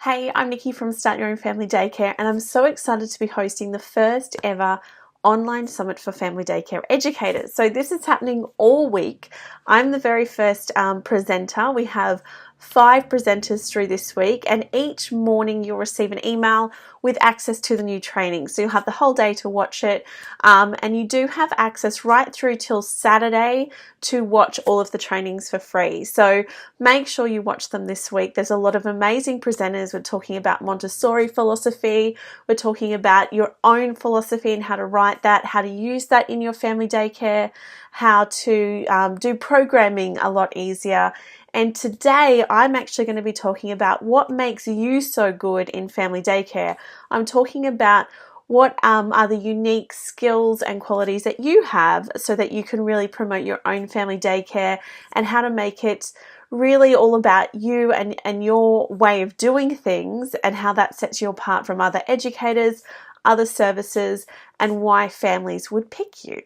Hey, I'm Nikki from Start Your Own Family Daycare, and I'm so excited to be hosting the first ever online summit for family daycare educators. So this is happening all week. I'm the very first presenter. We have 5 presenters through this week, and each morning you'll receive an email with access to the new training. So you'll have the whole day to watch it, and you do have access right through till Saturday to watch all of the trainings for free. So make sure you watch them this week. There's a lot of amazing presenters. We're talking about Montessori philosophy. We're talking about your own philosophy and how to write that, how to use that in your family daycare, how to do programming a lot easier. And today I'm actually going to be talking about what makes you so good in family daycare. I'm talking about what are the unique skills and qualities that you have so that you can really promote your own family daycare, and how to make it really all about you and your way of doing things, and how that sets you apart from other educators, other services, and why families would pick you.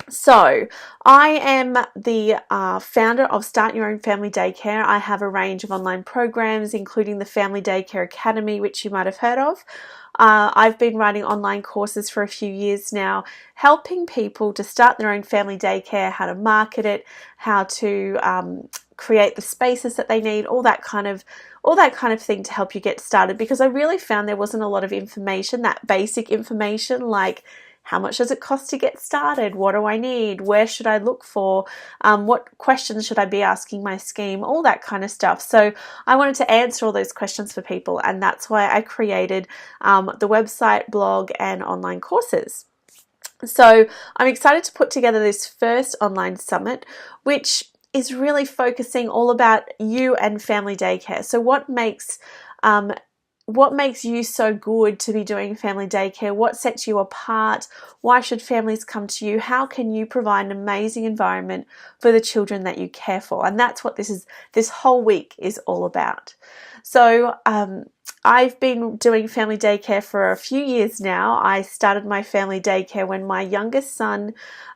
So I am the founder of Start Your Own Family Daycare. I have a range of online programs, including the Family Daycare Academy, which you might have heard of. I've been writing online courses for a few years now, helping people to start their own family daycare, how to market it, how to create the spaces that they need, all that kind of thing to help you get started. Because I really found there wasn't a lot of information, that basic information like how much does it cost to get started? What do I need? Where should I look for? What questions should I be asking my scheme? All that kind of stuff. So I wanted to answer all those questions for people, and that's why I created the website, blog, and online courses. So I'm excited to put together this first online summit, which is really focusing all about you and family daycare. So what makes you so good to be doing family daycare? What sets you apart? Why should families come to you? How can you provide an amazing environment for the children that you care for? And that's what this whole week is all about. So I've been doing family daycare for a few years now. I started my family daycare when my youngest son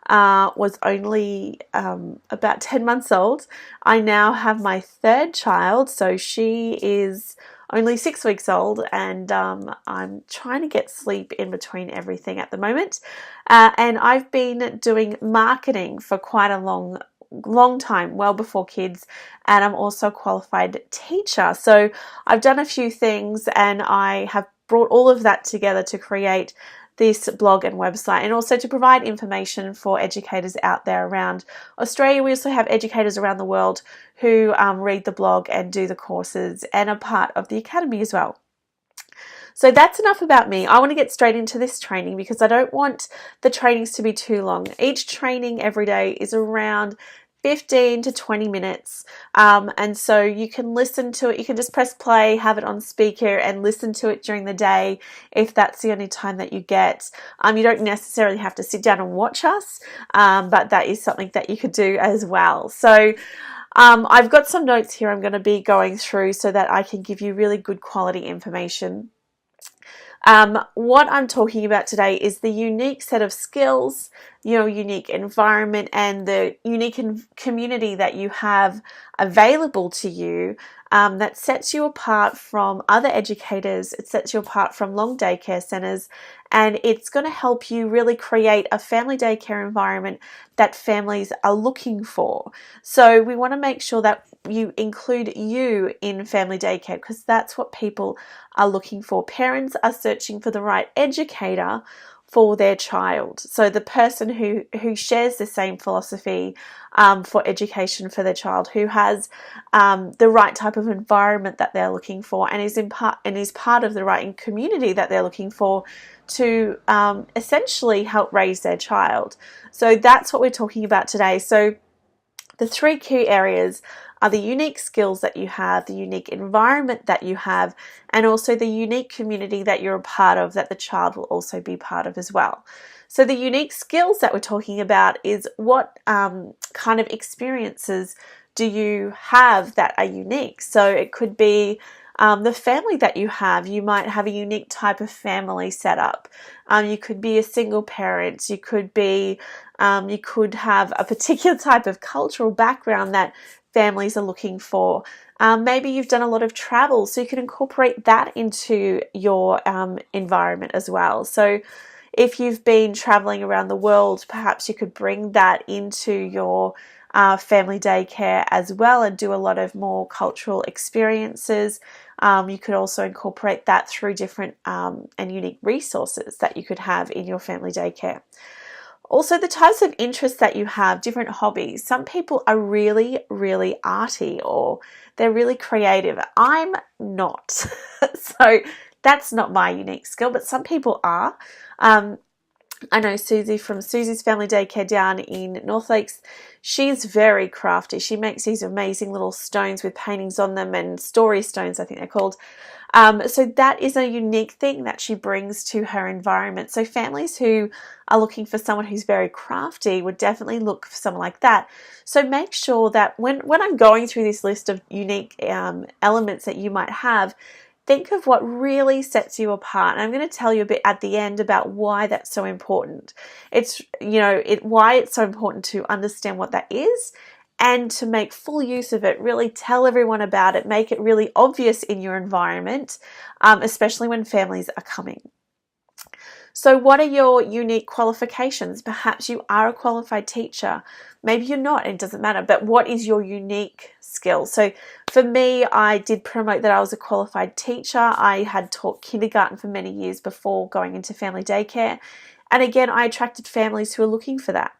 was only about 10 months old. I now have my third child, so she is only 6 weeks old, and I'm trying to get sleep in between everything at the moment. And I've been doing marketing for quite a long time, well before kids, and I'm also a qualified teacher. So I've done a few things, and I have brought all of that together to create this blog and website, and also to provide information for educators out there around Australia. We also have educators around the world who read the blog and do the courses and are part of the academy as well. So that's enough about me. I want to get straight into this training because I don't want the trainings to be too long. Each training every day is around 15 to 20 minutes. And so you can listen to it. You can just press play, have it on speaker, and listen to it during the day if that's the only time that you get. You don't necessarily have to sit down and watch us, but that is something that you could do as well. So I've got some notes here I'm going to be going through so that I can give you really good quality information. What I'm talking about today is the unique set of skills, your unique environment, and the unique community that you have available to you that sets you apart from other educators. It sets you apart from long daycare centres, and it's going to help you really create a family daycare environment that families are looking for. So we want to make sure that you include you in family daycare, because that's what people are looking for. Parents are searching for the right educator for their child. So the person who shares the same philosophy for education for their child, who has the right type of environment that they're looking for, and is part of the right community that they're looking for to essentially help raise their child. So that's what we're talking about today. So the 3 key areas are the unique skills that you have, the unique environment that you have, and also the unique community that you're a part of, that the child will also be part of as well. So the unique skills that we're talking about is what kind of experiences do you have that are unique? So it could be the family that you have. You might have a unique type of family setup. You could be a single parent. You could have a particular type of cultural background that families are looking for. Maybe you've done a lot of travel, so you can incorporate that into your environment as well. So if you've been traveling around the world, perhaps you could bring that into your family daycare as well and do a lot of more cultural experiences. You could also incorporate that through different and unique resources that you could have in your family daycare. Also, the types of interests that you have, different hobbies. Some people are really, really arty, or they're really creative. I'm not. So that's not my unique skill, but some people are. I know Susie from Susie's Family Daycare down in North Lakes. She's very crafty. She makes these amazing little stones with paintings on them, and story stones, I think they're called. So that is a unique thing that she brings to her environment. So families who are looking for someone who's very crafty would definitely look for someone like that. So make sure that when I'm going through this list of unique elements that you might have, think of what really sets you apart. And I'm going to tell you a bit at the end about why that's so important. It's, why it's so important to understand what that is and to make full use of it. Really tell everyone about it. Make it really obvious in your environment, especially when families are coming. So what are your unique qualifications? Perhaps you are a qualified teacher. Maybe you're not, it doesn't matter. But what is your unique skill? So for me, I did promote that I was a qualified teacher. I had taught kindergarten for many years before going into family daycare. And again, I attracted families who are looking for that.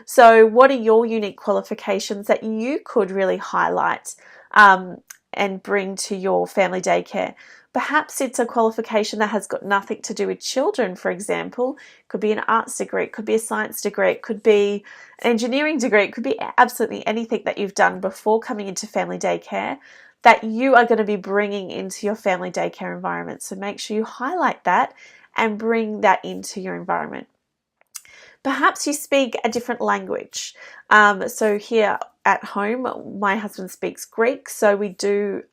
So what are your unique qualifications that you could really highlight and bring to your family daycare? Perhaps it's a qualification that has got nothing to do with children, for example. It could be an arts degree, it could be a science degree, it could be an engineering degree, it could be absolutely anything that you've done before coming into family daycare that you are going to be bringing into your family daycare environment. So make sure you highlight that and bring that into your environment. Perhaps you speak a different language. So here at home, my husband speaks Greek, so we did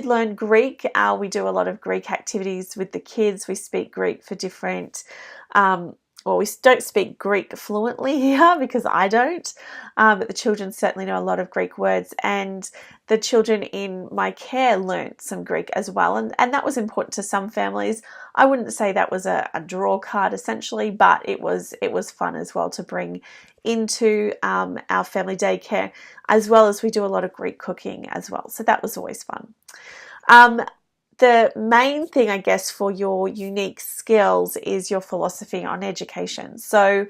learn Greek. We do a lot of Greek activities with the kids. We speak Greek for different, we don't speak Greek fluently here because I don't, but the children certainly know a lot of Greek words, and the children in my care learnt some Greek as well, and that was important to some families. I wouldn't say that was a draw card essentially, but it was fun as well to bring into our family daycare, as well as we do a lot of Greek cooking as well. So that was always fun. The main thing, I guess, for your unique skills is your philosophy on education. So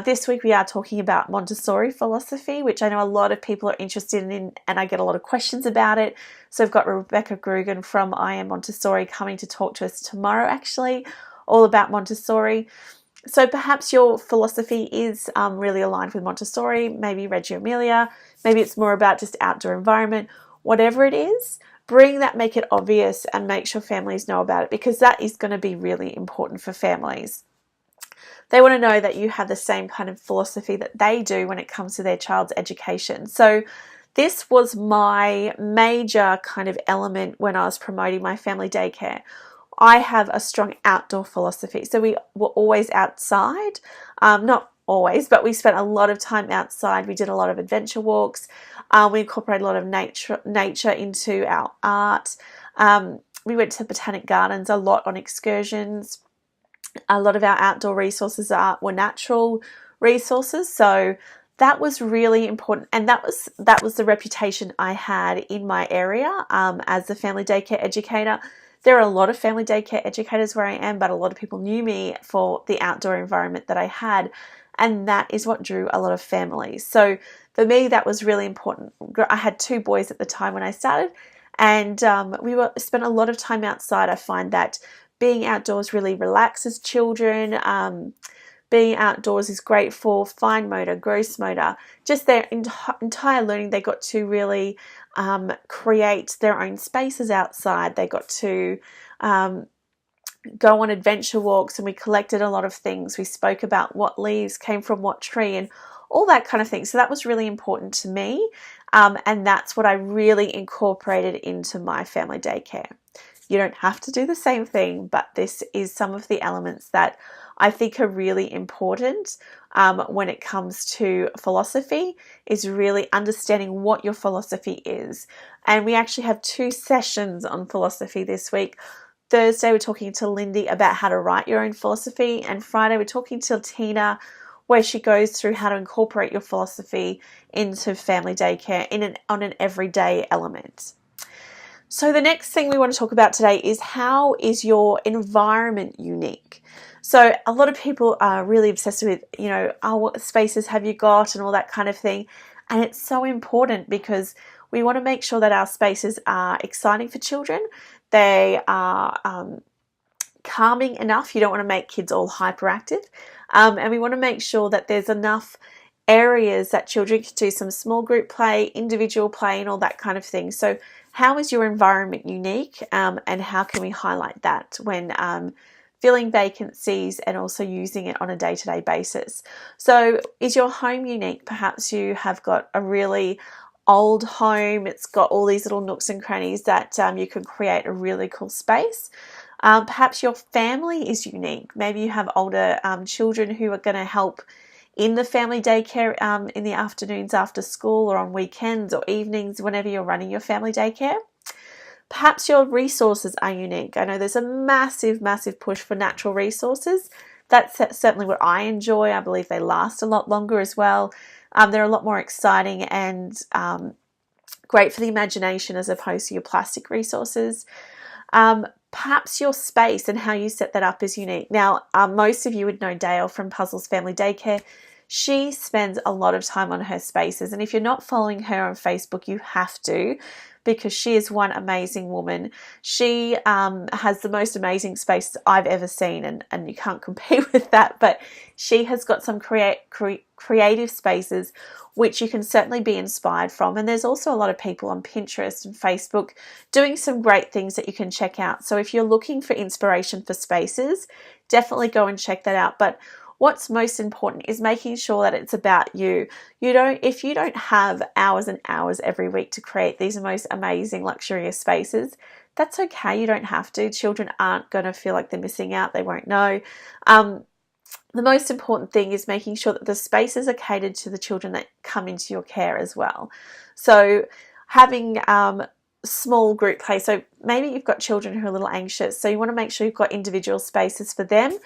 this week we are talking about Montessori philosophy, which I know a lot of people are interested in, and I get a lot of questions about it. So I've got Rebecca Grugan from I Am Montessori coming to talk to us tomorrow, actually, all about Montessori. So perhaps your philosophy is really aligned with Montessori, maybe Reggio Emilia, maybe it's more about just outdoor environment. Whatever it is, bring that, make it obvious, and make sure families know about it, because that is going to be really important for families. They want to know that you have the same kind of philosophy that they do when it comes to their child's education. So this was my major kind of element when I was promoting my family daycare. I have a strong outdoor philosophy. So we were always outside, not always, but we spent a lot of time outside. We did a lot of adventure walks. We incorporated a lot of nature into our art. We went to the botanic gardens a lot on excursions. A lot of our outdoor resources were natural resources. So that was really important, and that was the reputation I had in my area as a family daycare educator. There are a lot of family daycare educators where I am, but a lot of people knew me for the outdoor environment that I had, and that is what drew a lot of families. So for me, that was really important. I had 2 boys at the time when I started, and we spent a lot of time outside. I find that being outdoors really relaxes children. Being outdoors is great for fine motor, gross motor, just their entire learning. They got to really create their own spaces outside. They got to go on adventure walks, and we collected a lot of things. We spoke about what leaves came from what tree and all that kind of thing. So that was really important to me, and that's what I really incorporated into my family daycare. You don't have to do the same thing, but this is some of the elements that I think are really important when it comes to philosophy, is really understanding what your philosophy is. And we actually have 2 sessions on philosophy this week. Thursday, we're talking to Lindy about how to write your own philosophy. And Friday, we're talking to Tina, where she goes through how to incorporate your philosophy into family daycare on an everyday element. So the next thing we want to talk about today is, how is your environment unique? So a lot of people are really obsessed with, what spaces have you got and all that kind of thing. And it's so important because we want to make sure that our spaces are exciting for children. They are calming enough. You don't want to make kids all hyperactive. And we want to make sure that there's enough areas that children can do some small group play, individual play, and all that kind of thing. So how is your environment unique, and how can we highlight that when filling vacancies and also using it on a day-to-day basis? So is your home unique? Perhaps you have got a really old home. It's got all these little nooks and crannies that you can create a really cool space. Perhaps your family is unique. Maybe you have older children who are going to help in the family daycare in the afternoons after school, or on weekends or evenings whenever you're running your family daycare. Perhaps your resources are unique. I know there's a massive, massive push for natural resources. That's certainly what I enjoy. I believe they last a lot longer as well. They're a lot more exciting and great for the imagination as opposed to your plastic resources. Perhaps your space and how you set that up is unique. Now, most of you would know Dale from Puzzles Family Daycare. She spends a lot of time on her spaces, and if you're not following her on Facebook, you have to, because she is one amazing woman. She has the most amazing spaces I've ever seen, and you can't compete with that, but she has got some creative spaces which you can certainly be inspired from. And there's also a lot of people on Pinterest and Facebook doing some great things that you can check out. So if you're looking for inspiration for spaces, definitely go and check that out. But what's most important is making sure that it's about you. If you don't have hours and hours every week to create these most amazing luxurious spaces, that's okay. You don't have to. Children aren't going to feel like they're missing out. They won't know. The most important thing is making sure that the spaces are catered to the children that come into your care as well. So having small group play. So maybe you've got children who are a little anxious. So you want to make sure you've got individual spaces for them.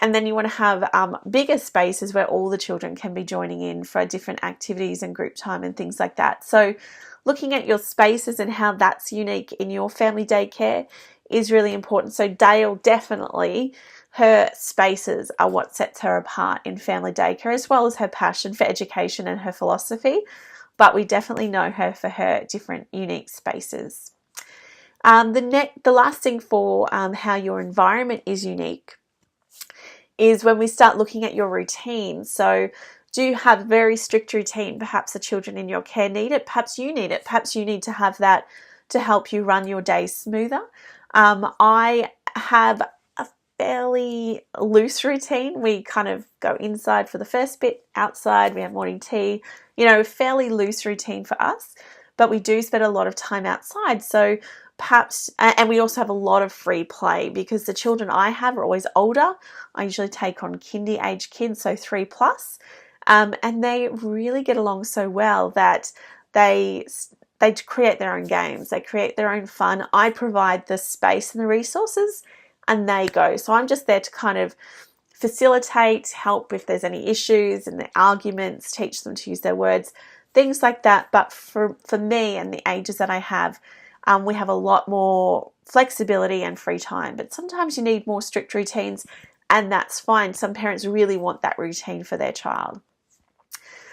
And then you want to have bigger spaces where all the children can be joining in for different activities and group time and things like that. So looking at your spaces and how that's unique in your family daycare is really important. So Dale, definitely, her spaces are what sets her apart in family daycare, as well as her passion for education and her philosophy. But we definitely know her for her different unique spaces. The last thing for how your environment is unique is when we start looking at your routine. So do you have a very strict routine? Perhaps the children in your care need it. Perhaps you need it. Perhaps you need to have that to help you run your day smoother. I have a fairly loose routine. We kind of go inside for the first bit, outside, we have morning tea, fairly loose routine for us, but we do spend a lot of time outside. So perhaps, and we also have a lot of free play because the children I have are always older. I usually take on kindy age kids, so 3+, and they really get along so well that they create their own games. They create their own fun. I provide the space and the resources, and they go. So I'm just there to kind of facilitate, help if there's any issues and the arguments, teach them to use their words, things like that. But for me and the ages that I have, we have a lot more flexibility and free time. But sometimes you need more strict routines, and that's fine. Some parents really want that routine for their child.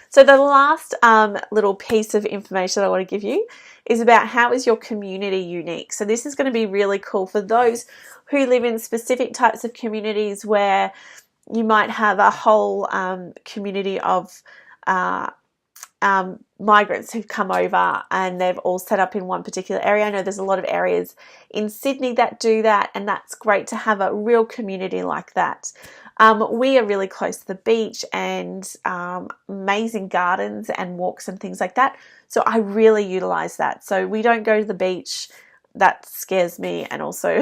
So the last little piece of information I want to give you is about how is your community unique. So this is going to be really cool for those who live in specific types of communities where you might have a whole community of migrants who've come over and they've all set up in one particular area. I know there's a lot of areas in Sydney that do that, and that's great to have a real community like that. We are really close to the beach and amazing gardens and walks and things like that. So I really utilize that. So we don't go to the beach. That scares me, and also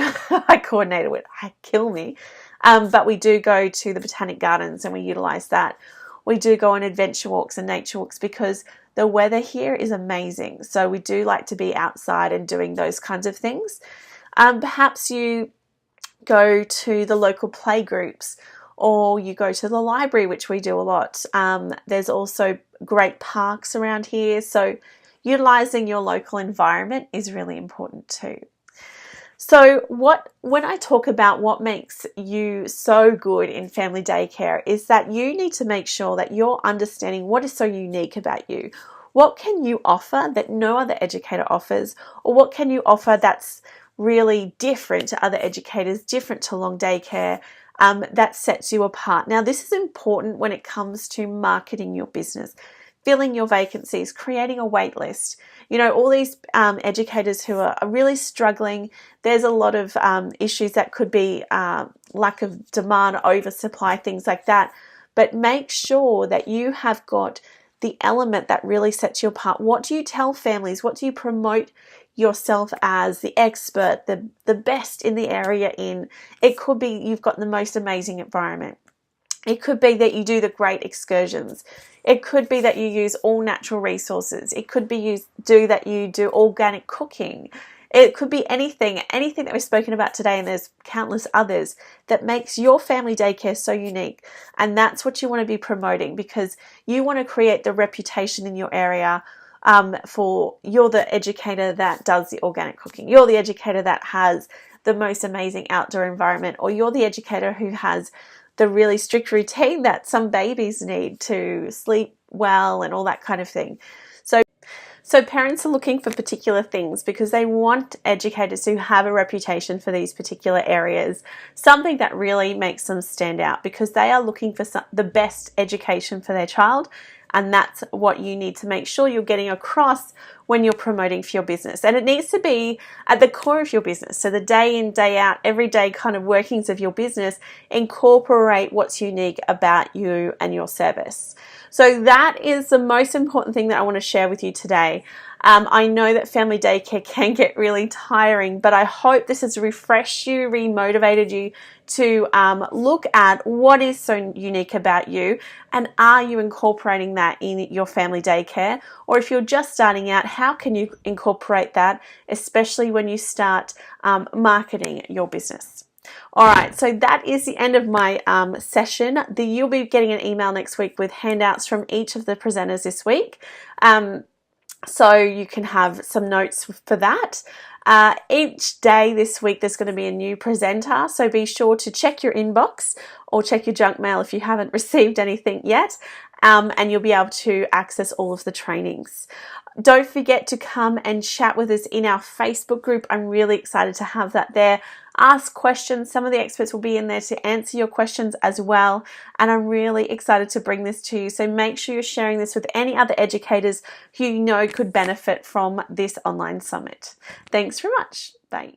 I coordinate it with, kill me. but we do go to the botanic gardens and we utilize that. We do go on adventure walks and nature walks because the weather here is amazing. So we do like to be outside and doing those kinds of things. Perhaps you go to the local play groups, or you go to the library, which we do a lot. There's also great parks around here. So utilizing your local environment is really important too. So when I talk about what makes you so good in family daycare is that you need to make sure that you're understanding what is so unique about you. What can you offer that no other educator offers, or what can you offer that's really different to other educators, different to long daycare, that sets you apart. Now, this is important when it comes to marketing your business, filling your vacancies, creating a wait list. You know, all these educators who are really struggling, there's a lot of issues that could be lack of demand, oversupply, things like that. But make sure that you have got the element that really sets you apart. What do you tell families? What do you promote yourself as the expert, the best in the area in? It could be you've got the most amazing environment. It could be that you do the great excursions. It could be that you use all natural resources. It could be that you do organic cooking. It could be anything that we've spoken about today, and there's countless others that makes your family daycare so unique. And that's what you want to be promoting, because you want to create the reputation in your area for you're the educator that does the organic cooking. You're the educator that has the most amazing outdoor environment, or you're the educator who has the really strict routine that some babies need to sleep well and all that kind of thing. So parents are looking for particular things because they want educators who have a reputation for these particular areas, something that really makes them stand out, because they are looking for the best education for their child. And that's what you need to make sure you're getting across when you're promoting for your business. And it needs to be at the core of your business. So the day in, day out, everyday kind of workings of your business, incorporate what's unique about you and your service. So that is the most important thing that I want to share with you today. I know that family daycare can get really tiring, but I hope this has refreshed you, remotivated you to look at what is so unique about you, and are you incorporating that in your family daycare? Or if you're just starting out, how can you incorporate that, especially when you start marketing your business? All right, so that is the end of my session. You'll be getting an email next week with handouts from each of the presenters this week. So you can have some notes for that. Each day this week there's going to be a new presenter, so be sure to check your inbox or check your junk mail if you haven't received anything yet, and you'll be able to access all of the trainings. Don't forget to come and chat with us in our Facebook group. I'm really excited to have that there. Ask questions. Some of the experts will be in there to answer your questions as well. And I'm really excited to bring this to you. So make sure you're sharing this with any other educators who you know could benefit from this online summit. Thanks very much. Bye.